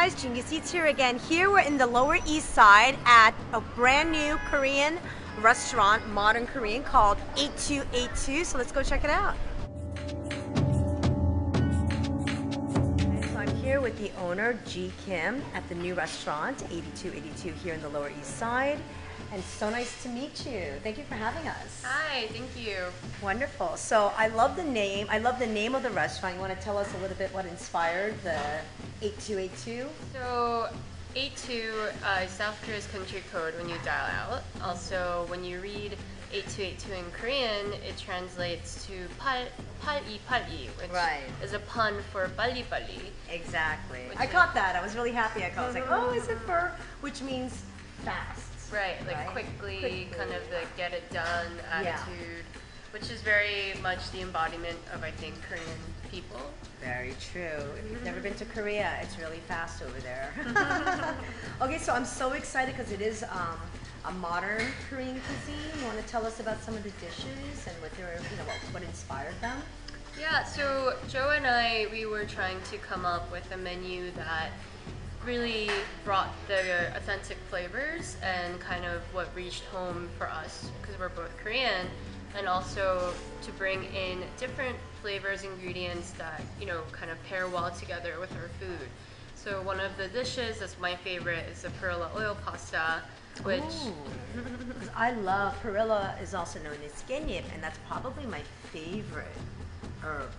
guys, Genius Eats here again. Here we're in the Lower East Side at a brand new Korean restaurant, modern Korean, called 8282. So let's go check it out. So I'm here with the owner, Ji Kim, at the new restaurant, 8282 here in the Lower East Side. And so nice to meet you. Thank you for having us. Hi, thank you. Wonderful. So I love the name. I love the name of the restaurant. You want to tell us a little bit what inspired the 8282? So 82 is South Korea's country code when you dial out. Also, when you read 8282 in Korean, it translates to 팔이, which is a pun for 빨리 빨리. Exactly. I caught that. I was really happy. I caught. I was like, oh, is it for? Which means fast. Right, like quickly, kind of the get it done attitude, which is very much the embodiment of, I think, Korean people. Very true. If you've never been to Korea, it's really fast over there. Okay, so I'm so excited because it is a modern Korean cuisine. You want to tell us about some of the dishes and what they're, what inspired them? Yeah, so Joe and I, we were trying to come up with a menu that really brought the authentic flavors and kind of what reached home for us because we're both Korean, and also to bring in different flavors, ingredients that kind of pair well together with our food. So one of the dishes that's my favorite is the Perilla Oil Pasta, which because I love Perilla, is also known as skenyip, and that's probably my favorite herb.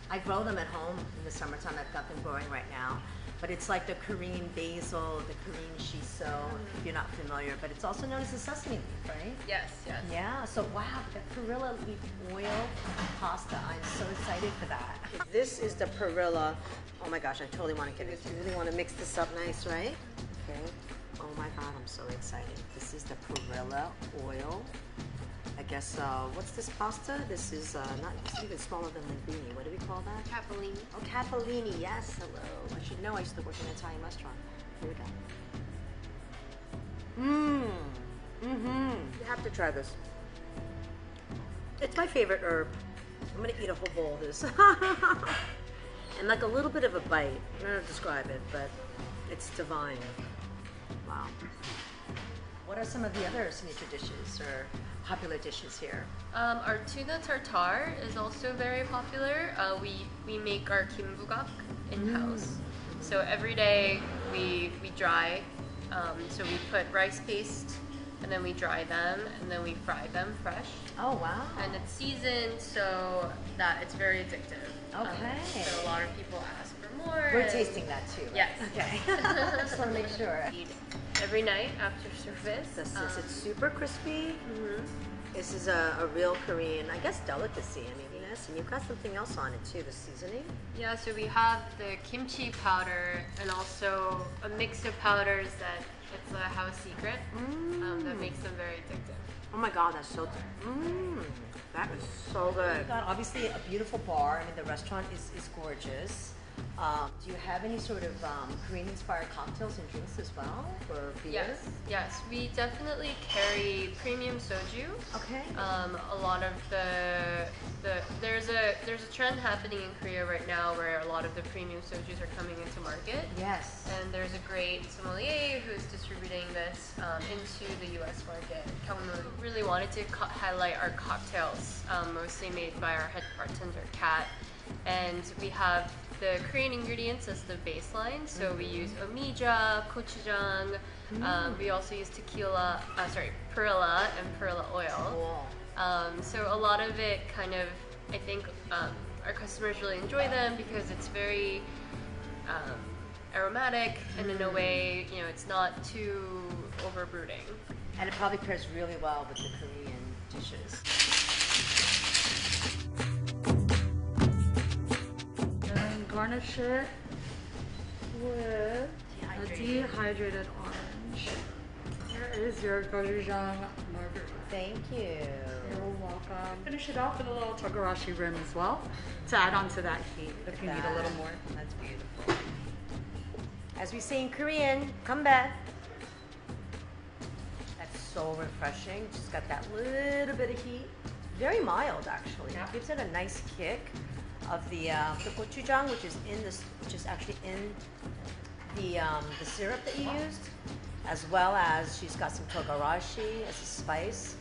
I grow them at home in the summertime. I've got them growing right now. But it's like the Korean basil, the Korean shiso, if you're not familiar. But it's also known as the sesame leaf, right? Yes, yes. Yeah, so wow, the Perilla leaf oil pasta. I'm so excited for that. This is the Perilla. Oh my gosh, I totally want to get it. You really want to mix this up nice, right? Okay. Oh my God, I'm so excited. This is the Perilla oil. I guess, what's this pasta? This is it's even smaller than linguine. What do we call that? Capellini. Oh, capellini, yes, hello. I should know, I used to work in an Italian restaurant. Here we go. You have to try this. It's my favorite herb. I'm gonna eat a whole bowl of this. And like a little bit of a bite. I don't know how to describe it, but it's divine. Wow. What are some of the other signature dishes or popular dishes here? Our tuna tartare is also very popular. We make our kimbugak in-house. So every day we dry. So we put rice paste and then we dry them and then we fry them fresh. Oh wow. And it's seasoned so that it's very addictive. Okay. So a lot of people ask for more. We're tasting that too. Right? Yes. Okay. Just want to make sure. Every night after service. It's super crispy. This is a real Korean, I guess, delicacy. I mean, yes, and you've got something else on it too, the seasoning. Yeah, so we have the kimchi powder and also a mix of powders that it's a house secret that makes them very addictive. Oh my God, that's so that is so good. You've got obviously a beautiful bar. I mean, the restaurant is gorgeous. Do you have any sort of Korean-inspired cocktails and drinks as well, or beers? Yes, we definitely carry premium soju. Okay. A lot of there's a trend happening in Korea right now where a lot of the premium sojus are coming into market. Yes. And there's a great sommelier who's distributing this into the U.S. market. We really wanted to highlight our cocktails, mostly made by our head bartender, Kat, and we have the Korean ingredients as the baseline, so we use omija, gochujang. We also use Perilla and Perilla oil. Cool. So a lot of it kind of, I think our customers really enjoy them because it's very aromatic and in a way, it's not too overbrooding. And it probably pairs really well with the Korean dishes. Garnish it with a dehydrated orange. Here is your gochujang margarita. Thank you. You're welcome. Finish it off with a little togarashi rim as well to add on to that heat if you need a little more. That's beautiful. As we say in Korean, come back. That's so refreshing. Just got that little bit of heat. Very mild, actually. Yeah. Gives it a nice kick of the gochujang, which is actually in the syrup that you used, as well as she's got some togarashi as a spice,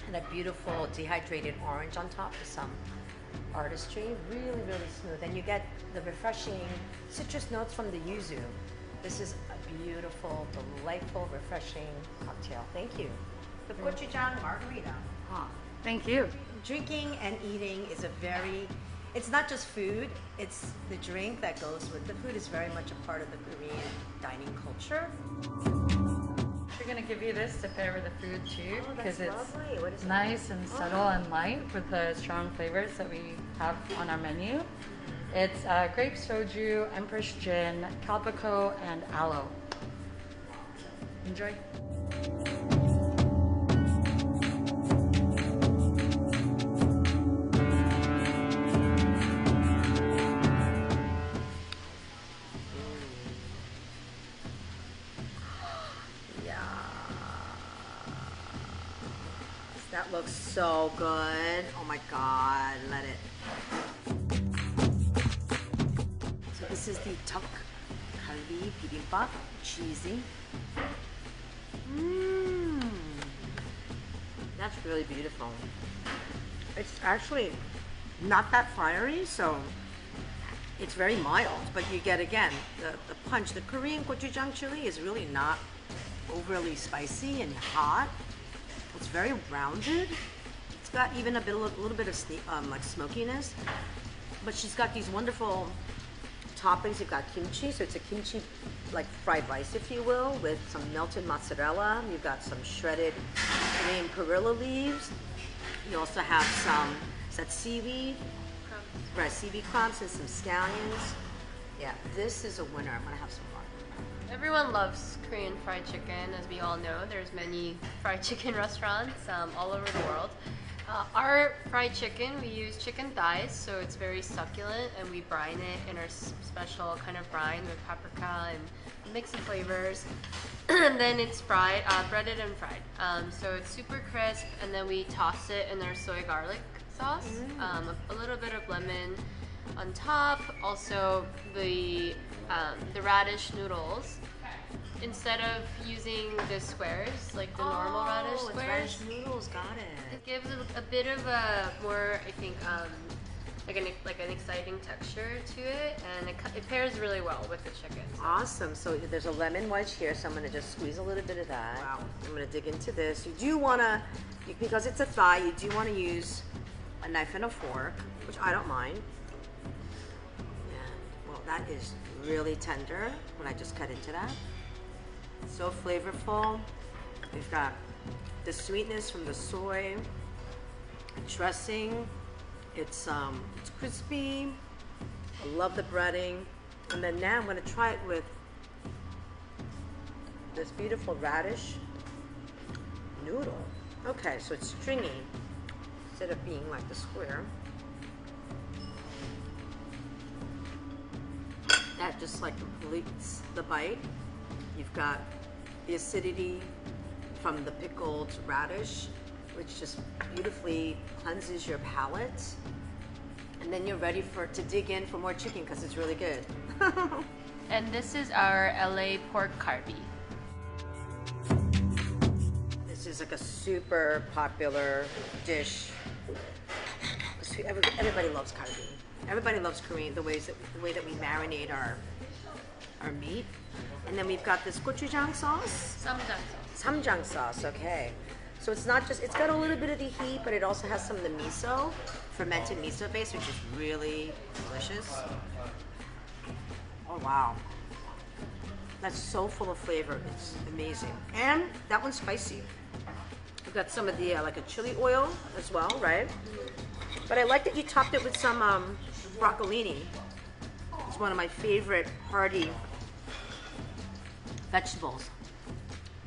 and a beautiful dehydrated orange on top with some artistry. Really, really smooth. And you get the refreshing citrus notes from the yuzu. This is a beautiful, delightful, refreshing cocktail. Thank you. The gochujang margarita. Ah, thank you. Drinking and eating is it's not just food, it's the drink that goes with the food is very much a part of the Korean dining culture. We're gonna give you this to pair with the food too, because it's lovely. What is it? nice and subtle and light with the strong flavors that we have on our menu. It's grape soju, Empress gin, calpico, and aloe. Enjoy. That looks so good. Oh my God, let it. So this is the tok kalbi bibimbap, cheesy. That's really beautiful. It's actually not that fiery, so it's very mild, but you get, again, the punch. The Korean gochujang chili is really not overly spicy and hot. It's very rounded. It's got even a little bit of like smokiness, but she's got these wonderful toppings. You've got kimchi, so it's a kimchi like fried rice, if you will, with some melted mozzarella. You've got some shredded Korean perilla leaves. You also have some, is that seaweed? Crumbs. Right, seaweed crumbs and some scallions. Yeah, this is a winner. I'm gonna have some more. Everyone loves Korean fried chicken, as we all know. There's many fried chicken restaurants all over the world. Our fried chicken, we use chicken thighs, so it's very succulent, and we brine it in our special kind of brine with paprika and a mix of flavors. And then it's fried, breaded and fried. So it's super crisp, and then we toss it in our soy garlic sauce, a little bit of lemon on top. Also the radish noodles. Instead of using the squares, like the normal radish it's squares, radish noodles, got it. it gives a bit of a more, I think, like an exciting texture to it, and it pairs really well with the chicken. Awesome. So there's a lemon wedge here, so I'm going to just squeeze a little bit of that. Wow. I'm going to dig into this. You do want to, because it's a thigh, you do want to use a knife and a fork, which I don't mind. And, well, that is really tender when I just cut into that. So flavorful. We've got the sweetness from the soy dressing. It's crispy. I love the breading. And then now I'm going to try it with this beautiful radish noodle. Okay, so it's stringy instead of being like the square. That just like completes the bite. You've got the acidity from the pickled radish, which just beautifully cleanses your palate. And then you're ready to dig in for more chicken because it's really good. And this is our LA pork carby. This is like a super popular dish. Everybody loves carby. Everybody loves Korean, the way that we marinate our meat. And then we've got this gochujang sauce. Samjang sauce, okay. So it's not just, it's got a little bit of the heat, but it also has some of the miso, fermented miso base, which is really delicious. Oh wow. That's so full of flavor, it's amazing. And that one's spicy. We've got some of the, like a chili oil as well, right? But I like that you topped it with some broccolini. It's one of my favorite hearty vegetables.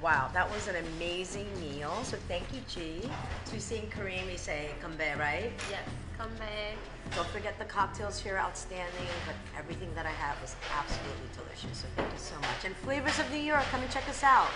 Wow, that was an amazing meal. So thank you, G. To see in Korean, we say kambae, right? Yes, kambae. Don't forget the cocktails here, outstanding. But everything that I had was absolutely delicious. So thank you so much. And Flavors of the Year, come and check us out.